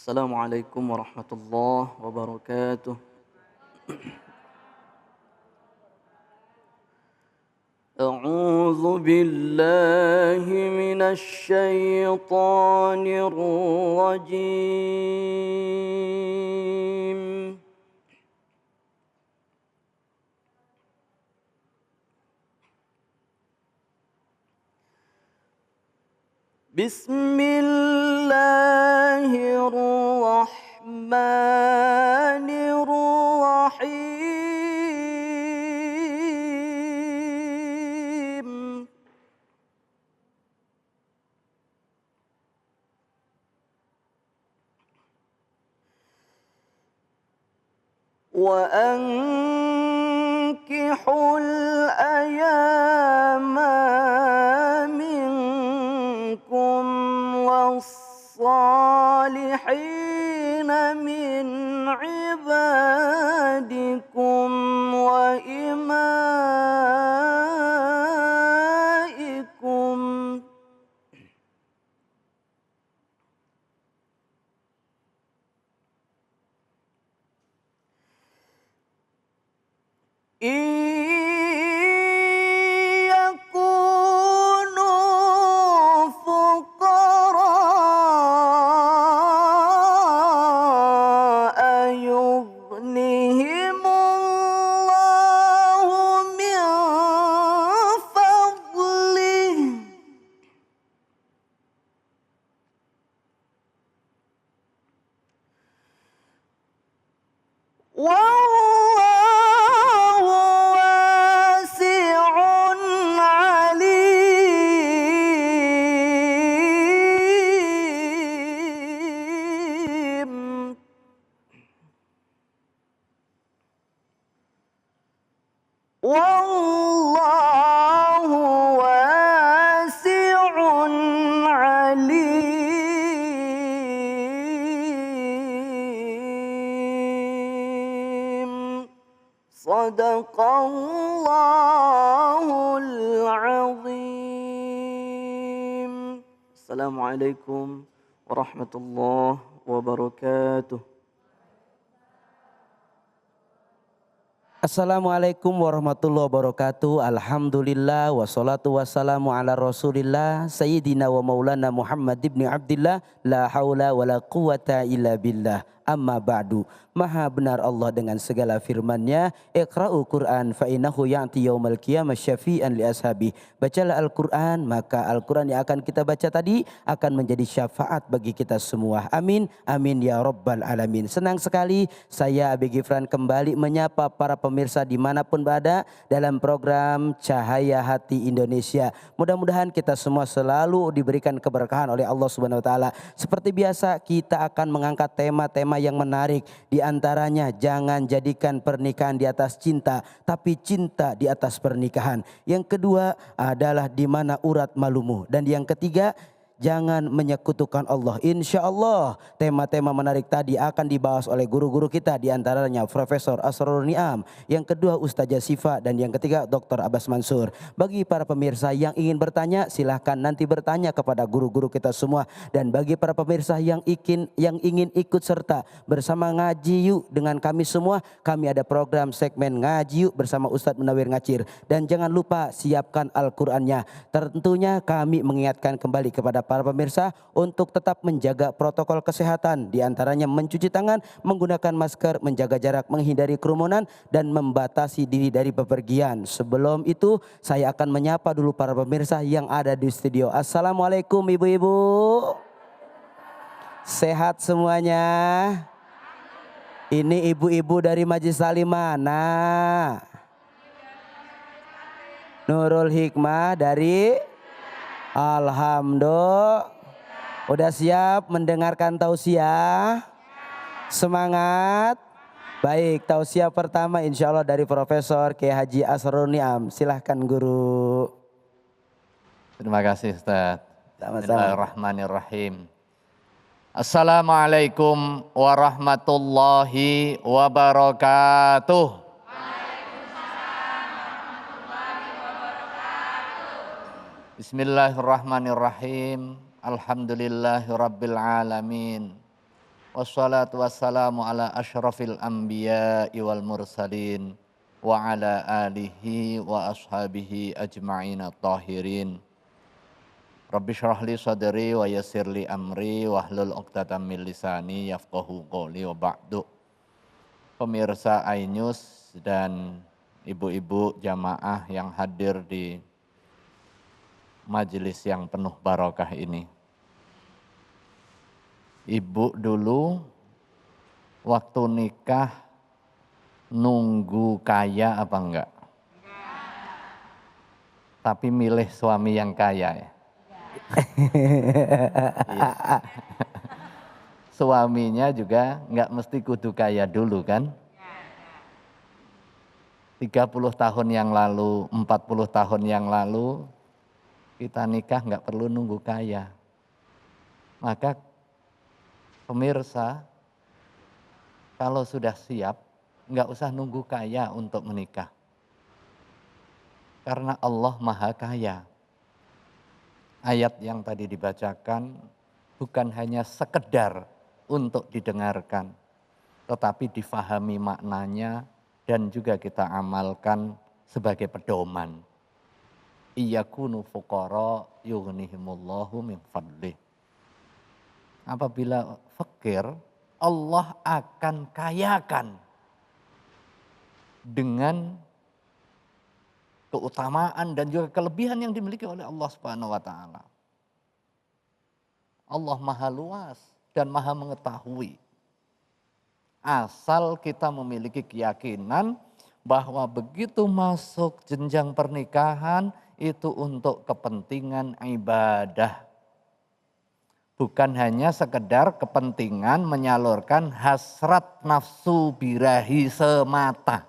Assalamualaikum warahmatullahi wabarakatuh. أعوذ بالله من الشيطان الرجيم. بسم الله الرحمن الرحيم. وأنكحوا الأيام منكم والصالحين من عبادكم وإمائكم إن يكونوا فقراء يغنهم الله من فضله والله واسع عليم. والله واسع عليم. صدق الله العظيم. Assalamualaikum warahmatullahi wabarakatuh. Assalamualaikum warahmatullahi wabarakatuh. Alhamdulillah wassalatu wassalamu ala Rasulillah Sayyidina wa Maulana Muhammad ibn Abdillah. La haula wa la quwata illa billah. Amma ba'du. Maha benar Allah dengan segala firman-Nya. Iqra'u Qur'an fa innahu ya'ti yaumal qiyamah syafi'an li ashabi. Bacalah Al-Qur'an, maka Al-Qur'an yang akan kita baca tadi akan menjadi syafaat bagi kita semua. Amin amin ya rabbal alamin. Senang sekali saya Abi Gifran kembali menyapa para pemirsa dimanapun berada dalam program Cahaya Hati Indonesia. Mudah-mudahan kita semua selalu diberikan keberkahan oleh Allah Subhanahu wa taala. Seperti biasa kita akan mengangkat tema-tema yang menarik. Di antaranya jangan jadikan pernikahan di atas cinta, tapi cinta di atas pernikahan. Yang kedua adalah di mana urat malumu. Dan yang ketiga, jangan menyekutukan Allah. Insya Allah tema-tema menarik tadi akan dibahas oleh guru-guru kita. Di antaranya Profesor Asrorun Niam, yang kedua Ustazah Sifa, dan yang ketiga Dr. Abbas Mansur. Bagi para pemirsa yang ingin bertanya, silahkan nanti bertanya kepada guru-guru kita semua. Dan bagi para pemirsa yang ingin ikut serta bersama ngaji yuk dengan kami semua, kami ada program segmen ngaji yuk bersama Ustadz Munawir Ngacir. Dan jangan lupa siapkan Al-Qur'annya. Tentunya kami mengingatkan kembali kepada para pemirsa untuk tetap menjaga protokol kesehatan, diantaranya mencuci tangan, menggunakan masker, menjaga jarak, menghindari kerumunan, dan membatasi diri dari bepergian. Sebelum itu saya akan menyapa dulu para pemirsa yang ada di studio. Assalamualaikum ibu-ibu. Sehat semuanya? Ini ibu-ibu dari Majelis Taklim mana? Nurul Hikmah dari Alhamdulillah. Udah siap mendengarkan tausiah? Semangat. Baik, tausiah pertama insya Allah dari Profesor Kiai Haji Asrorun Niam. Silahkan guru. Terima kasih Ustaz. Sama-sama. Bismillahirrahmanirrahim. Assalamualaikum warahmatullahi wabarakatuh. Bismillahirrahmanirrahim. Alhamdulillahirabbil alamin. Wassalatu wassalamu ala asyrafil anbiya'i wal mursalin wa ala alihi wa ashabihi ajma'in at-tahirin. Rabbi syrah li sadri wa yassir li amri wahlul 'uqdatam min lisani yafqahu qawli wa ba'du. Pemirsa iNews dan ibu-ibu jamaah yang hadir di majelis yang penuh barokah ini. Ibu dulu waktu nikah nunggu kaya apa enggak? Tapi milih suami yang kaya ya? Iya. Suaminya juga enggak mesti kudu kaya dulu kan? 30 tahun yang lalu, 40 tahun yang lalu kita nikah enggak perlu nunggu kaya. Maka pemirsa, kalau sudah siap, enggak usah nunggu kaya untuk menikah. Karena Allah Maha Kaya. Ayat yang tadi dibacakan bukan hanya sekedar untuk didengarkan, tetapi difahami maknanya dan juga kita amalkan sebagai pedoman. Iyakunu fuqara yughnihimullahu min fadlih. Apabila fakir, Allah akan kayakan dengan keutamaan dan juga kelebihan yang dimiliki oleh Allah Subhanahu wa taala. Allah Maha luas dan Maha mengetahui. Asal kita memiliki keyakinan bahwa begitu masuk jenjang pernikahan itu untuk kepentingan ibadah. Bukan hanya sekedar kepentingan menyalurkan hasrat nafsu birahi semata.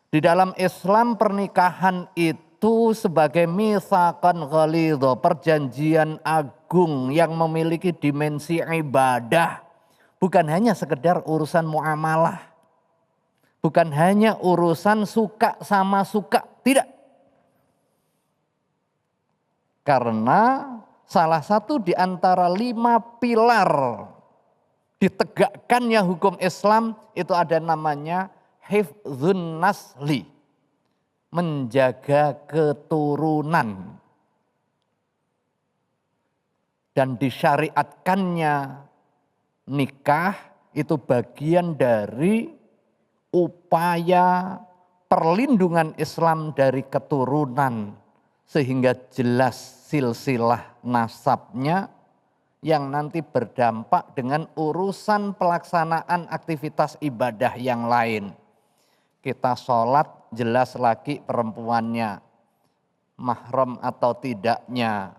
Di dalam Islam pernikahan itu sebagai mitsaqan ghalidha, perjanjian agung yang memiliki dimensi ibadah. Bukan hanya sekedar urusan muamalah. Bukan hanya urusan suka sama suka, tidak. Karena salah satu di antara 5 pilar ditegakkannya hukum Islam itu ada namanya hifdzun nasli, menjaga keturunan. Dan disyariatkannya nikah itu bagian dari upaya perlindungan Islam dari keturunan. Sehingga jelas silsilah nasabnya yang nanti berdampak dengan urusan pelaksanaan aktivitas ibadah yang lain. Kita sholat jelas laki perempuannya, mahram atau tidaknya.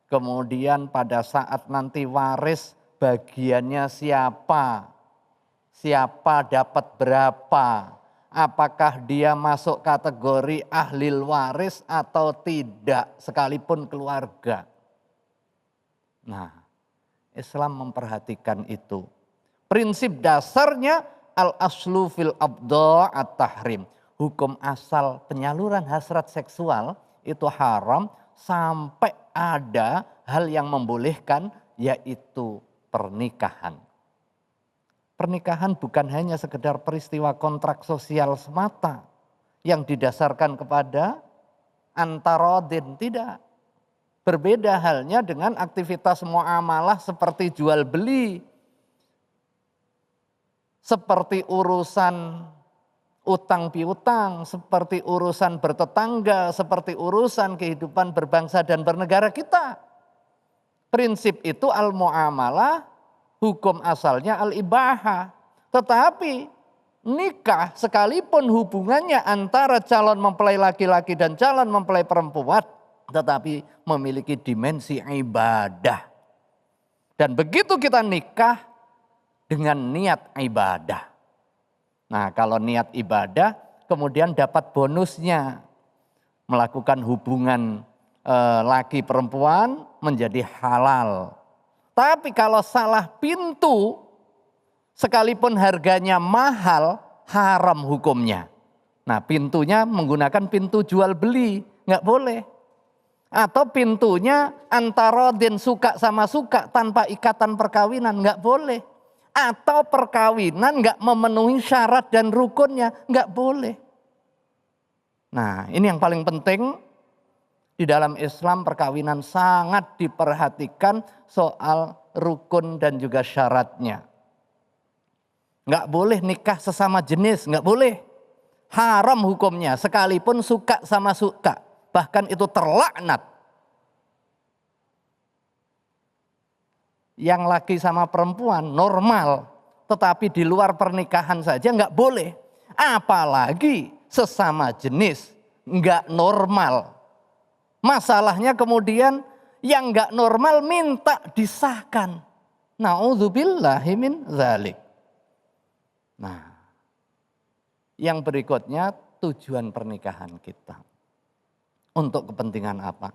Kemudian pada saat nanti waris bagiannya siapa, siapa dapat berapa. Apakah dia masuk kategori ahlil waris atau tidak, sekalipun keluarga. Nah, Islam memperhatikan itu. Prinsip dasarnya al-aslu fil abda' at-tahrim. Hukum asal penyaluran hasrat seksual itu haram sampai ada hal yang membolehkan, yaitu pernikahan. Pernikahan bukan hanya sekedar peristiwa kontrak sosial semata yang didasarkan kepada antarodin, tidak. Berbeda halnya dengan aktivitas muamalah seperti jual beli, seperti urusan utang piutang, seperti urusan bertetangga, seperti urusan kehidupan berbangsa dan bernegara kita. Prinsip itu al-muamalah, hukum asalnya al-ibaha. Tetapi nikah sekalipun hubungannya antara calon mempelai laki-laki dan calon mempelai perempuan, tetapi memiliki dimensi ibadah. Dan begitu kita nikah dengan niat ibadah. Nah, kalau niat ibadah kemudian dapat bonusnya. Melakukan hubungan laki perempuan menjadi halal. Tapi kalau salah pintu, sekalipun harganya mahal, haram hukumnya. Nah, pintunya menggunakan pintu jual beli, nggak boleh. Atau pintunya antara din suka sama suka tanpa ikatan perkawinan, nggak boleh. Atau perkawinan nggak memenuhi syarat dan rukunnya, nggak boleh. Nah, ini yang paling penting di dalam Islam, perkawinan sangat diperhatikan soal rukun dan juga syaratnya. Nggak boleh nikah sesama jenis, nggak boleh. Haram hukumnya, sekalipun suka sama suka. Bahkan itu terlaknat. Yang laki sama perempuan normal, tetapi di luar pernikahan saja nggak boleh. Apalagi sesama jenis, nggak normal. Masalahnya kemudian yang nggak normal minta disahkan. Na'udzubillahi min dzalik. Nah, yang berikutnya tujuan pernikahan kita. Untuk kepentingan apa?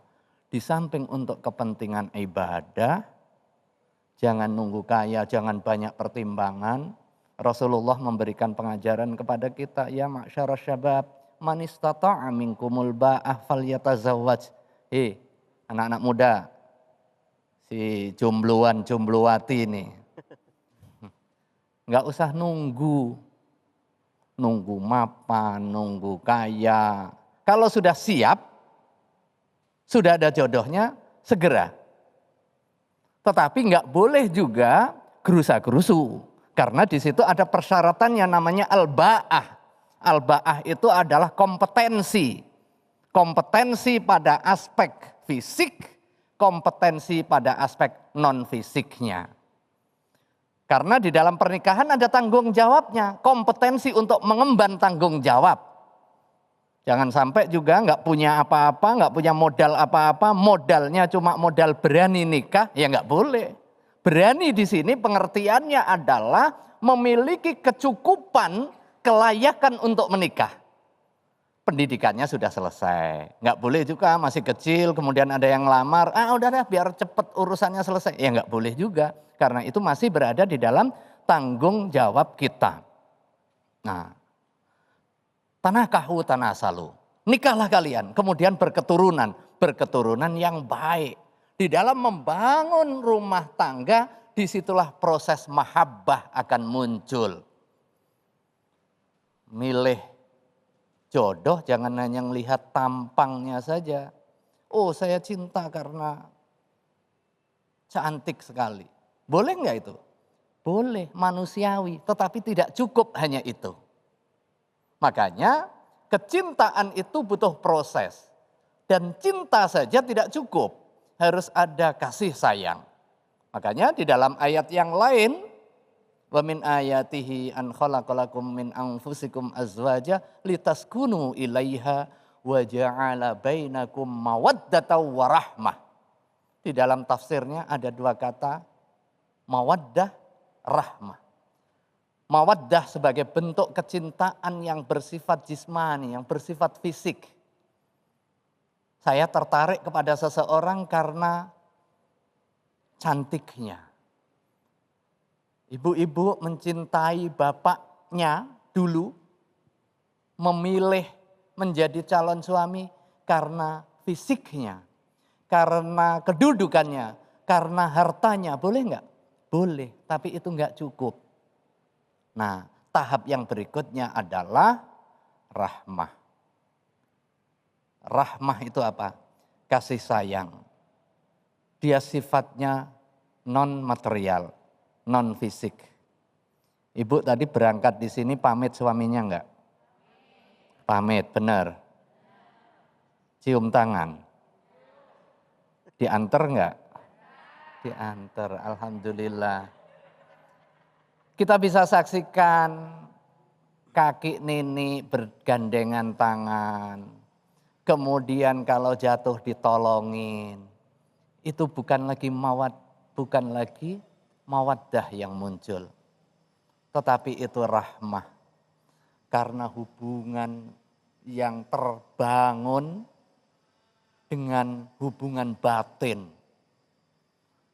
Di samping untuk kepentingan ibadah, jangan nunggu kaya, jangan banyak pertimbangan. Rasulullah memberikan pengajaran kepada kita, ya ma'syarasy syabab, man istata'a minkumul ba'ah falyatazawwaj. Anak-anak muda, si jombloan-jomblowati ini. Enggak usah nunggu mapan, nunggu kaya. Kalau sudah siap, sudah ada jodohnya, segera. Tetapi enggak boleh juga gerusa-gerusu. Karena di situ ada persyaratan yang namanya al-ba'ah. Al-ba'ah itu adalah kompetensi. Kompetensi pada aspek fisik, kompetensi pada aspek non-fisiknya. Karena di dalam pernikahan ada tanggung jawabnya, kompetensi untuk mengemban tanggung jawab. Jangan sampai juga nggak punya apa-apa, nggak punya modal apa-apa, modalnya cuma modal berani nikah, ya nggak boleh. Berani di sini pengertiannya adalah memiliki kecukupan, kelayakan untuk menikah. Pendidikannya sudah selesai, nggak boleh juga masih kecil, kemudian ada yang ngelamar, udah biar cepet urusannya selesai. Ya nggak boleh juga, karena itu masih berada di dalam tanggung jawab kita. Nah, tanakahu tanasalu, nikahlah kalian, kemudian berketurunan yang baik. Di dalam membangun rumah tangga, disitulah proses mahabbah akan muncul. Milih jodoh jangan hanya melihat tampangnya saja. Oh, saya cinta karena cantik sekali. Boleh nggak itu? Boleh, manusiawi, tetapi tidak cukup hanya itu. Makanya kecintaan itu butuh proses. Dan cinta saja tidak cukup, harus ada kasih sayang. Makanya di dalam ayat yang lain, wa min ayatihi an khalaqalakum min anfusikum azwaja litaskunu ilaiha wa ja'ala bainakum mawaddatan wa rahmah. Di dalam tafsirnya ada dua kata, mawaddah, rahmah. Mawaddah sebagai bentuk kecintaan yang bersifat jismani, yang bersifat fisik. Saya tertarik kepada seseorang karena cantiknya. Ibu-ibu mencintai bapaknya dulu, memilih menjadi calon suami karena fisiknya, karena kedudukannya, karena hartanya. Boleh enggak? Boleh, tapi itu enggak cukup. Nah, tahap yang berikutnya adalah rahmah. Rahmah itu apa? Kasih sayang. Dia sifatnya non material, non fisik. Ibu tadi berangkat di sini pamit suaminya enggak? Pamit, benar. Cium tangan. Diantar enggak? Diantar, alhamdulillah. Kita bisa saksikan kaki Nini bergandengan tangan. Kemudian kalau jatuh ditolongin. Itu bukan lagi mawaddah yang muncul. Tetapi itu rahmah. Karena hubungan yang terbangun dengan hubungan batin.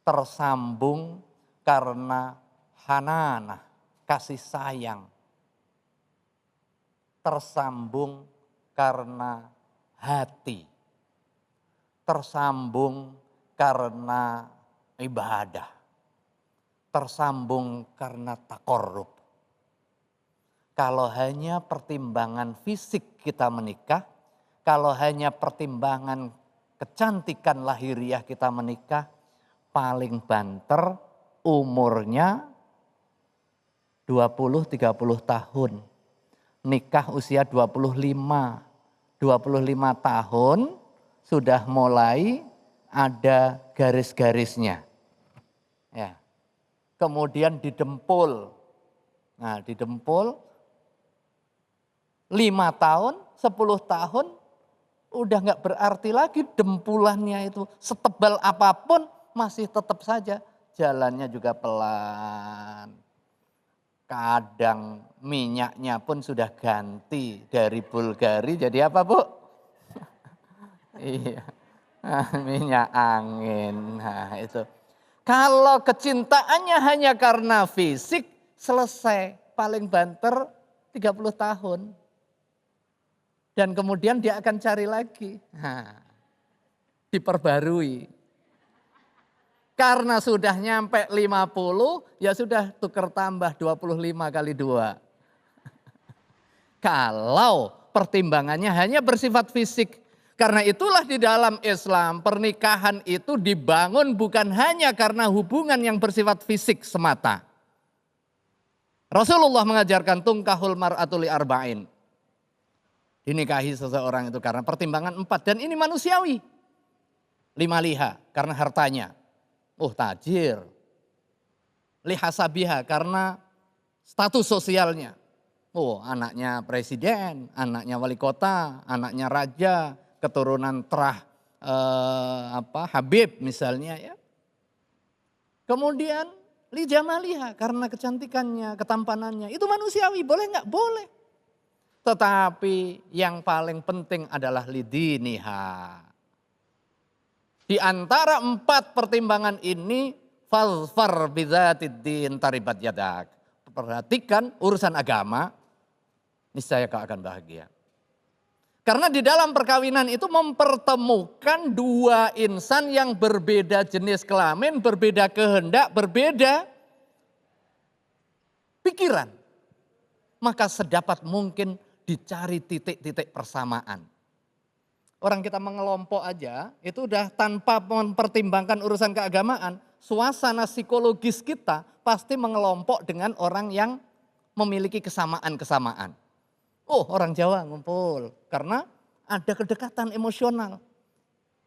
Tersambung karena hananah, kasih sayang. Tersambung karena hati. tersambung karena ibadah, tersambung karena takorrub. Kalau hanya pertimbangan fisik kita menikah, kalau hanya pertimbangan kecantikan lahiriah kita menikah, paling banter umurnya 20-30 tahun. Nikah usia 25 tahun sudah mulai ada garis-garisnya. Ya. Kemudian didempul. Nah, didempul 5 tahun, 10 tahun udah nggak berarti lagi dempulannya itu. Setebal apapun masih tetap saja jalannya juga pelan. Kadang minyaknya pun sudah ganti dari Bulgari jadi apa, Bu? Iya, minyak angin. Nah, itu. Kalau kecintaannya hanya karena fisik, selesai. Paling banter 30 tahun. Dan kemudian dia akan cari lagi. Nah, diperbarui. Karena sudah nyampe 50, ya sudah tukar tambah 25 kali 2. Kalau pertimbangannya hanya bersifat fisik. Karena itulah di dalam Islam pernikahan itu dibangun bukan hanya karena hubungan yang bersifat fisik semata. Rasulullah mengajarkan tungkahul mar'atu li arba'in. Dinikahi seseorang itu karena pertimbangan 4 dan ini manusiawi. 5 liha karena hartanya. Tajir. Lihasabiha karena status sosialnya. Anaknya presiden, anaknya wali kota, anaknya raja, keturunan terah Habib misalnya ya. Kemudian lijamaliha karena kecantikannya, ketampanannya. Itu manusiawi, boleh nggak? Boleh. Tetapi yang paling penting adalah lidiniha. Di antara 4 pertimbangan ini, fazfar bidzatiddin taribat yadak. Perhatikan urusan agama, niscaya kau akan bahagia. Karena di dalam perkawinan itu mempertemukan 2 insan yang berbeda jenis kelamin, berbeda kehendak, berbeda pikiran. Maka sedapat mungkin dicari titik-titik persamaan. Orang kita mengelompok aja itu udah tanpa mempertimbangkan urusan keagamaan. Suasana psikologis kita pasti mengelompok dengan orang yang memiliki kesamaan-kesamaan. Orang Jawa ngumpul karena ada kedekatan emosional.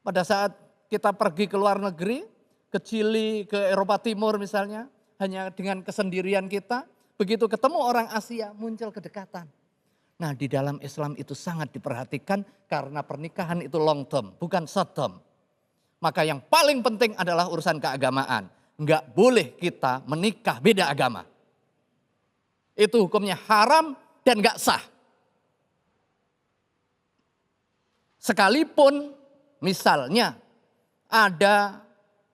Pada saat kita pergi ke luar negeri, ke Chili, ke Eropa Timur misalnya, hanya dengan kesendirian kita, begitu ketemu orang Asia muncul kedekatan. Nah, di dalam Islam itu sangat diperhatikan karena pernikahan itu long term, bukan short term. Maka yang paling penting adalah urusan keagamaan. Enggak boleh kita menikah beda agama. Itu hukumnya haram dan enggak sah. Sekalipun misalnya ada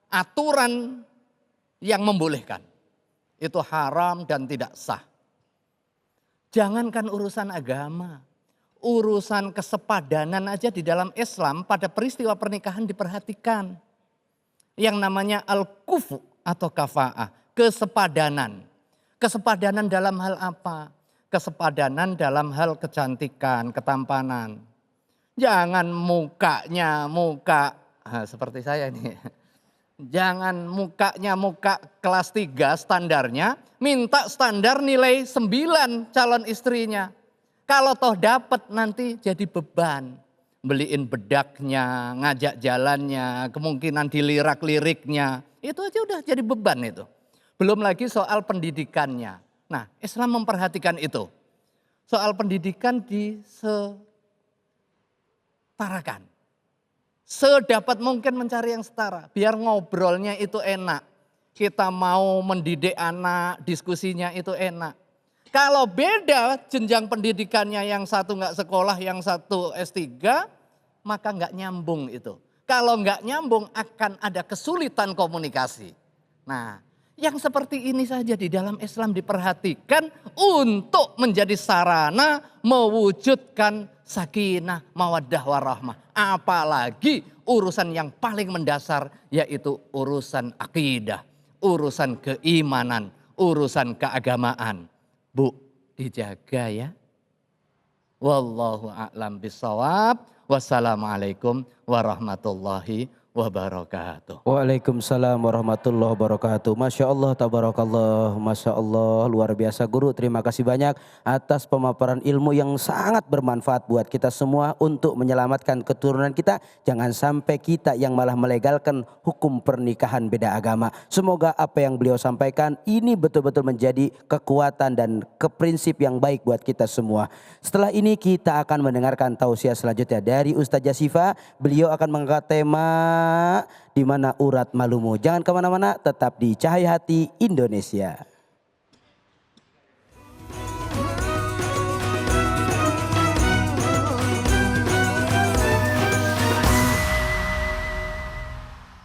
aturan yang membolehkan. Itu haram dan tidak sah. Jangankan urusan agama, urusan kesepadanan aja di dalam Islam pada peristiwa pernikahan diperhatikan. Yang namanya al-kufu atau kafa'ah, kesepadanan. Kesepadanan dalam hal apa? Kesepadanan dalam hal kecantikan, ketampanan. Jangan mukanya muka, seperti saya ini. Jangan mukanya muka kelas 3 standarnya, minta standar nilai 9 calon istrinya. Kalau toh dapat nanti jadi beban. Beliin bedaknya, ngajak jalannya, kemungkinan dilirak-liriknya. Itu aja udah jadi beban itu. Belum lagi soal pendidikannya. Nah, Islam memperhatikan itu. Soal pendidikan disetarakan. Sedapat mungkin mencari yang setara. Biar ngobrolnya itu enak. Kita mau mendidik anak, diskusinya itu enak. Kalau beda jenjang pendidikannya, yang satu nggak sekolah, yang satu S3, maka nggak nyambung itu. Kalau nggak nyambung akan ada kesulitan komunikasi. Nah, Yang seperti ini saja di dalam Islam diperhatikan untuk menjadi sarana mewujudkan sakinah, mawaddah, warahmah. Apalagi urusan yang paling mendasar yaitu urusan akidah, urusan keimanan, urusan keagamaan. Bu, dijaga ya. Wallahu a'lam bishawab. Wassalamualaikum warahmatullahi wabarakatuh. Waalaikumsalam warahmatullahi wabarakatuh. Masya Allah, tabarakallah, Masya Allah, luar biasa guru. Terima kasih banyak atas pemaparan ilmu yang sangat bermanfaat buat kita semua untuk menyelamatkan keturunan kita. Jangan sampai kita yang malah melegalkan hukum pernikahan beda agama. Semoga apa yang beliau sampaikan ini betul-betul menjadi kekuatan dan prinsip yang baik buat kita semua. Setelah ini kita akan mendengarkan tausiah selanjutnya dari Ustazah Syifa. Beliau akan mengangkat tema di mana urat malumu. Jangan kemana-mana, tetap di Cahaya Hati Indonesia.